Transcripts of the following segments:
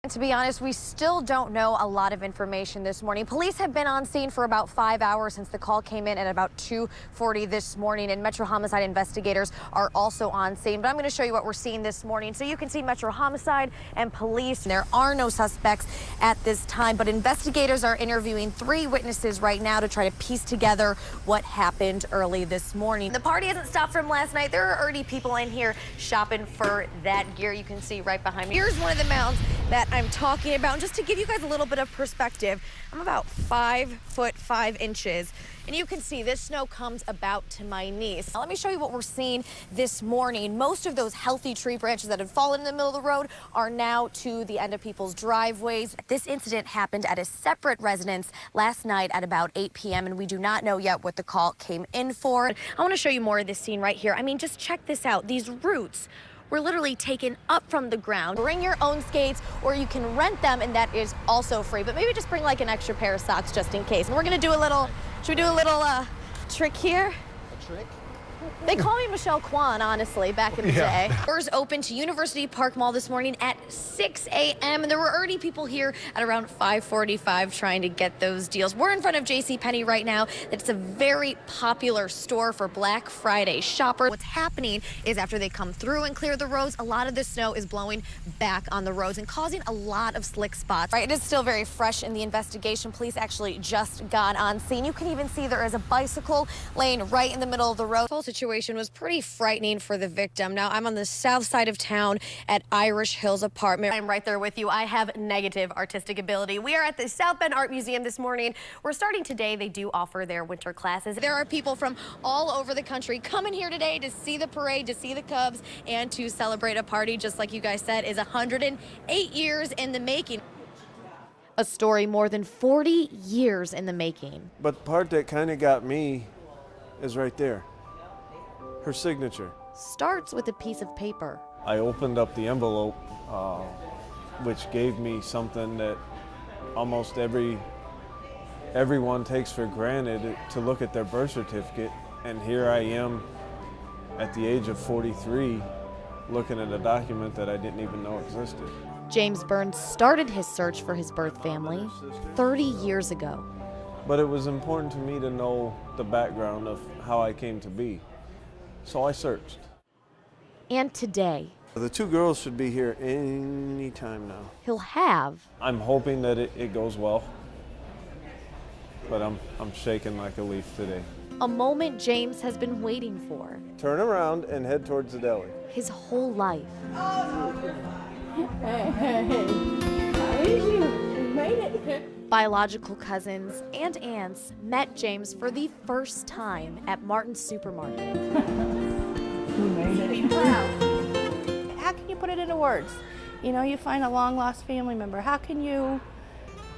And to be honest, we still don't know a lot of information this morning. Police have been on scene for about 5 hours since the call came in at about 2:40 this morning, and Metro Homicide investigators are also on scene. But I'm going to show you what we're seeing this morning. So you can see Metro Homicide and police. There are no suspects at this time, but investigators are interviewing 3 witnesses right now to try to piece together what happened early this morning. The party hasn't stopped from last night. There are already people in here shopping for that gear you can see right behind me. Here's one of the mounds that I'm talking about. And just to give you guys a little bit of perspective, I'm about 5'5" and you can see this snow comes about to my knees. Now, let me show you what we're seeing this morning. Most of those healthy tree branches that had fallen in the middle of the road are now to the end of people's driveways. This incident happened at a separate residence last night at about 8 p.m. and we do not know yet what the call came in for. I want to show you more of this scene right here. I mean, just check this out. These roots were literally taken up from the ground. Bring your own skates, or you can rent them, and that is also free. But maybe just bring like an extra pair of socks just in case. And we're gonna do a little, should we do a little trick here? A trick? They call me Michelle Kwan, honestly, back in the day. Doors open to University Park Mall this morning at 6 a.m. and there were already people here at around 5:45 trying to get those deals. We're in front of JCPenney right now. It's a very popular store for Black Friday shoppers. What's happening is after they come through and clear the roads, a lot of the snow is blowing back on the roads and causing a lot of slick spots. Right, it is still very fresh in the investigation. Police actually just got on scene. You can even see there is a bicycle lane right in the middle of the road. The whole situation was pretty frightening for the victim. Now, I'm on the south side of town at Irish Hills apartment. I'm right there with you. I have negative artistic ability. We are at the South Bend Art Museum this morning. We're starting today. They do offer their winter classes. There are people from all over the country coming here today to see the parade, to see the Cubs, and to celebrate a party, just like you guys said, is 108 years in the making. A story more than 40 years in the making. But the part that kind of got me is right there. Her signature. Starts with a piece of paper. I opened up the envelope, which gave me something that almost everyone takes for granted, to look at their birth certificate. And here I am at the age of 43 looking at a document that I didn't even know existed. James Burns started his search for his birth family 30 years ago. But it was important to me to know the background of how I came to be. So I searched. And today, The 2 girls should be here any time now. he'll have I'm hoping that it goes well, but I'm shaking like a leaf today. a moment James has been waiting for Turn around and head towards the deli. his whole life. Biological cousins and aunts met James for the first time at Martin's Supermarket. How can you put it into words? You know, you find a long-lost family member. How can you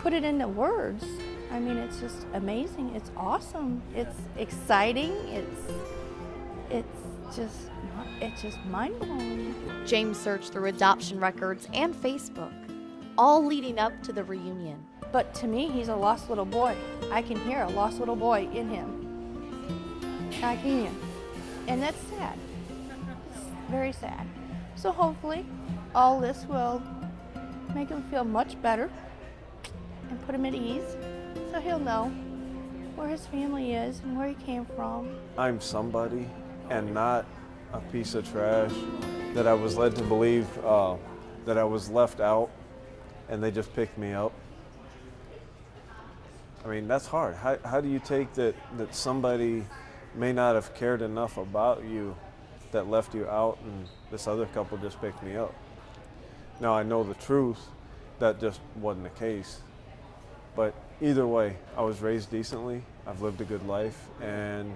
put it into words? I mean, it's just amazing. It's awesome. It's exciting. It's just mind-blowing. James searched through adoption records and Facebook, all leading up to the reunion. But to me, he's a lost little boy. I can hear a lost little boy in him. I can. And that's sad. It's very sad. So hopefully, all this will make him feel much better and put him at ease, so he'll know where his family is and where he came from. I'm somebody and not a piece of trash that I was led to believe that I was left out and they just picked me up. I mean, that's hard. How do you take that somebody may not have cared enough about you that left you out and this other couple just picked me up? Now I know the truth, that just wasn't the case. But either way, I was raised decently, I've lived a good life, and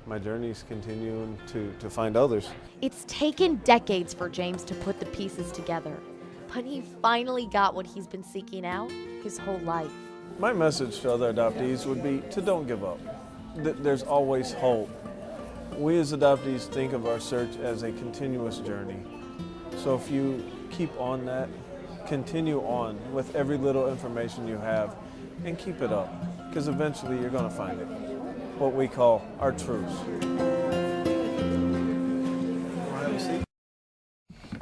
my journey's continuing to find others. It's taken decades for James to put the pieces together, but he finally got what he's been seeking out his whole life. My message to other adoptees would be to don't give up. There's always hope. We as adoptees think of our search as a continuous journey. So if you keep on that, continue on with every little information you have and keep it up, because eventually you're going to find it, what we call our truths.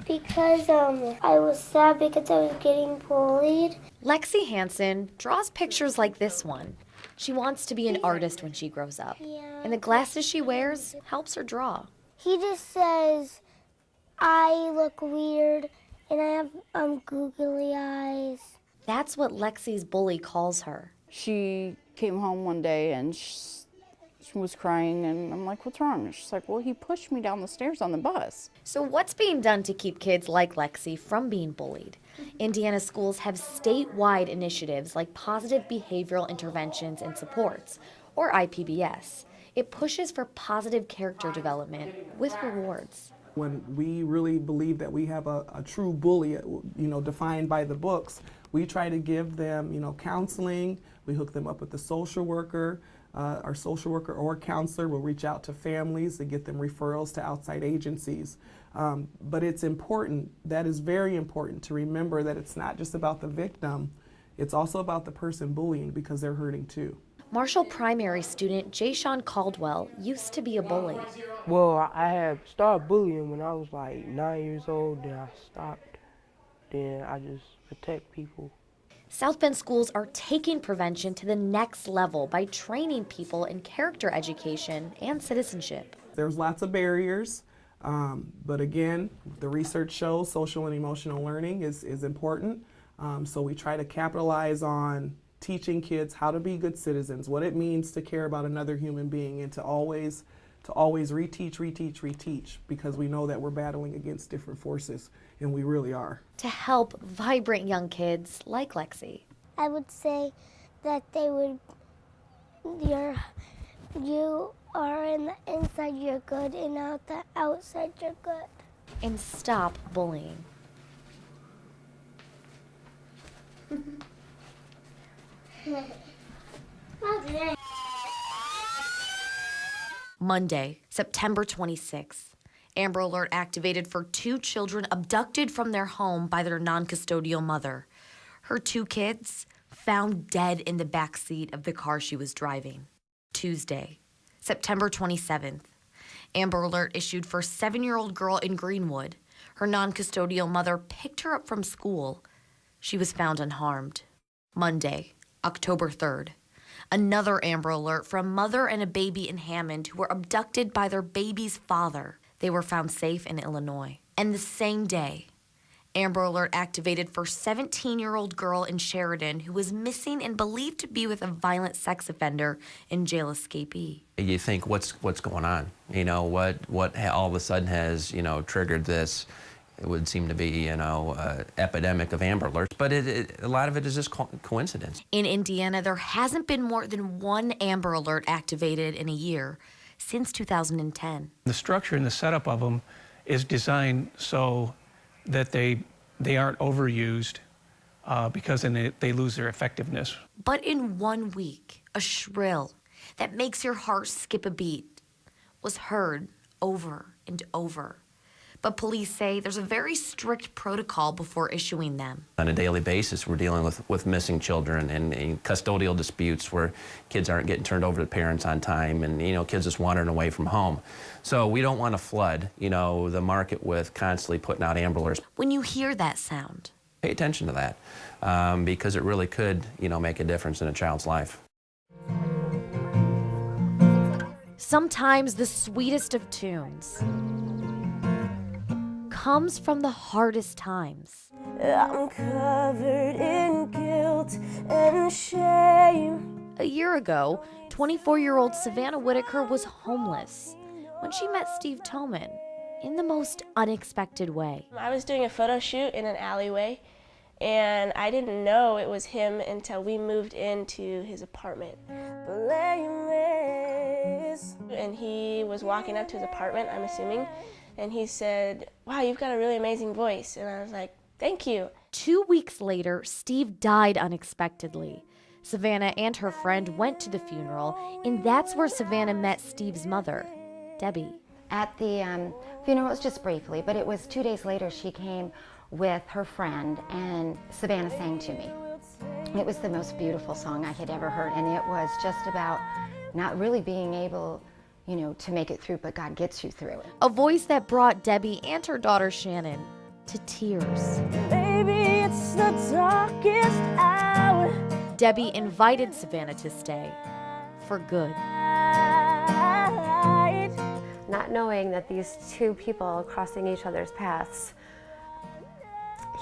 Because Because I was sad because I was getting bullied. Lexi Hansen draws pictures like this one. She wants to be an artist when she grows up. And the glasses she wears helps her draw. He just says I look weird and I have googly eyes. That's what Lexi's bully calls her. She came home one day and she was crying, and I'm like, what's wrong? And she's like, well, he pushed me down the stairs on the bus. So what's being done to keep kids like Lexi from being bullied? Indiana schools have statewide initiatives like Positive Behavioral Interventions and Supports, or IPBS. It pushes for positive character development with rewards. When we really believe that we have a true bully, defined by the books, we try to give them, counseling. We hook them up with a social worker. Our social worker or counselor will reach out to families and get them referrals to outside agencies. But it's important, that is very important, to remember that it's not just about the victim, it's also about the person bullying, because they're hurting too. Marshall primary student Jayshawn Caldwell used to be a bully. Well, I had started bullying when I was like 9 years old, then I stopped. Then I just protect people. South Bend schools are taking prevention to the next level by training people in character education and citizenship. There's lots of barriers, but again, the research shows social and emotional learning is important. So we try to capitalize on teaching kids how to be good citizens, what it means to care about another human being, and to always reteach, because we know that we're battling against different forces, and we really are. To help vibrant young kids like Lexi. I would say that you are in the inside you're good and out the outside you're good. And stop bullying. Monday, September 26th. Amber Alert activated for 2 children abducted from their home by their non-custodial mother. Her 2 kids found dead in the back seat of the car she was driving. Tuesday, September 27th. Amber Alert issued for 7-year-old girl in Greenwood. Her non-custodial mother picked her up from school. She was found unharmed. Monday, October 3rd. Another Amber Alert for a mother and a baby in Hammond who were abducted by their baby's father. They were found safe in Illinois. And the same day, Amber Alert activated for 17-year-old girl in Sheridan who was missing and believed to be with a violent sex offender and jail escapee. You think, what's going on? What all of a sudden has, triggered this? It would seem to be, epidemic of Amber Alerts, but a lot of it is just coincidence. In Indiana, there hasn't been more than 1 Amber Alert activated in a year since 2010. The structure and the setup of them is designed so that they aren't overused because then they lose their effectiveness. But in 1 week, a shrill that makes your heart skip a beat was heard over and over. But police say there's a very strict protocol before issuing them. On a daily basis, we're dealing with missing children and custodial disputes where kids aren't getting turned over to parents on time, and kids just wandering away from home. So we don't want to flood, the market with constantly putting out Amber Alerts. When you hear that sound, pay attention to that because it really could, make a difference in a child's life. sometimes the sweetest of tunes comes from the hardest times. I'm covered in guilt and shame. A year ago, 24-year-old Savannah Whitaker was homeless when she met Steve Toman in the most unexpected way. I was doing a photo shoot in an alleyway, and I didn't know it was him until we moved into his apartment. And he was walking up to his apartment, I'm assuming, and he said, "Wow, you've got a really amazing voice." And I was like, "Thank you." 2 weeks later, Steve died unexpectedly. Savannah and her friend went to the funeral, and that's where Savannah met Steve's mother, Debbie. At the funeral, it was just briefly, but it was 2 days later she came with her friend, and Savannah sang to me. It was the most beautiful song I had ever heard, and it was just about not really being able, to make it through, but God gets you through it. A voice that brought Debbie and her daughter Shannon to tears. Maybe it's the darkest hour. Debbie invited Savannah to stay for good. Not knowing that these two people crossing each other's paths,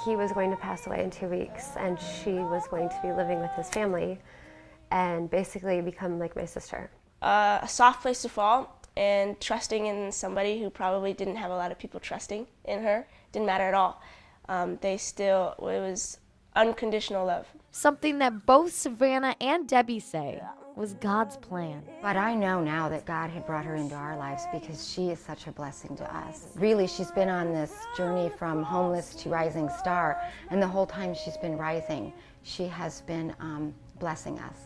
he was going to pass away in 2 weeks and she was going to be living with his family and basically become like my sister. A soft place to fall, and trusting in somebody who probably didn't have a lot of people trusting in her. Didn't matter at all. It was unconditional love. Something that both Savannah and Debbie say was God's plan. But I know now that God had brought her into our lives because she is such a blessing to us. Really, she's been on this journey from homeless to rising star, and the whole time she's been rising, she has been blessing us.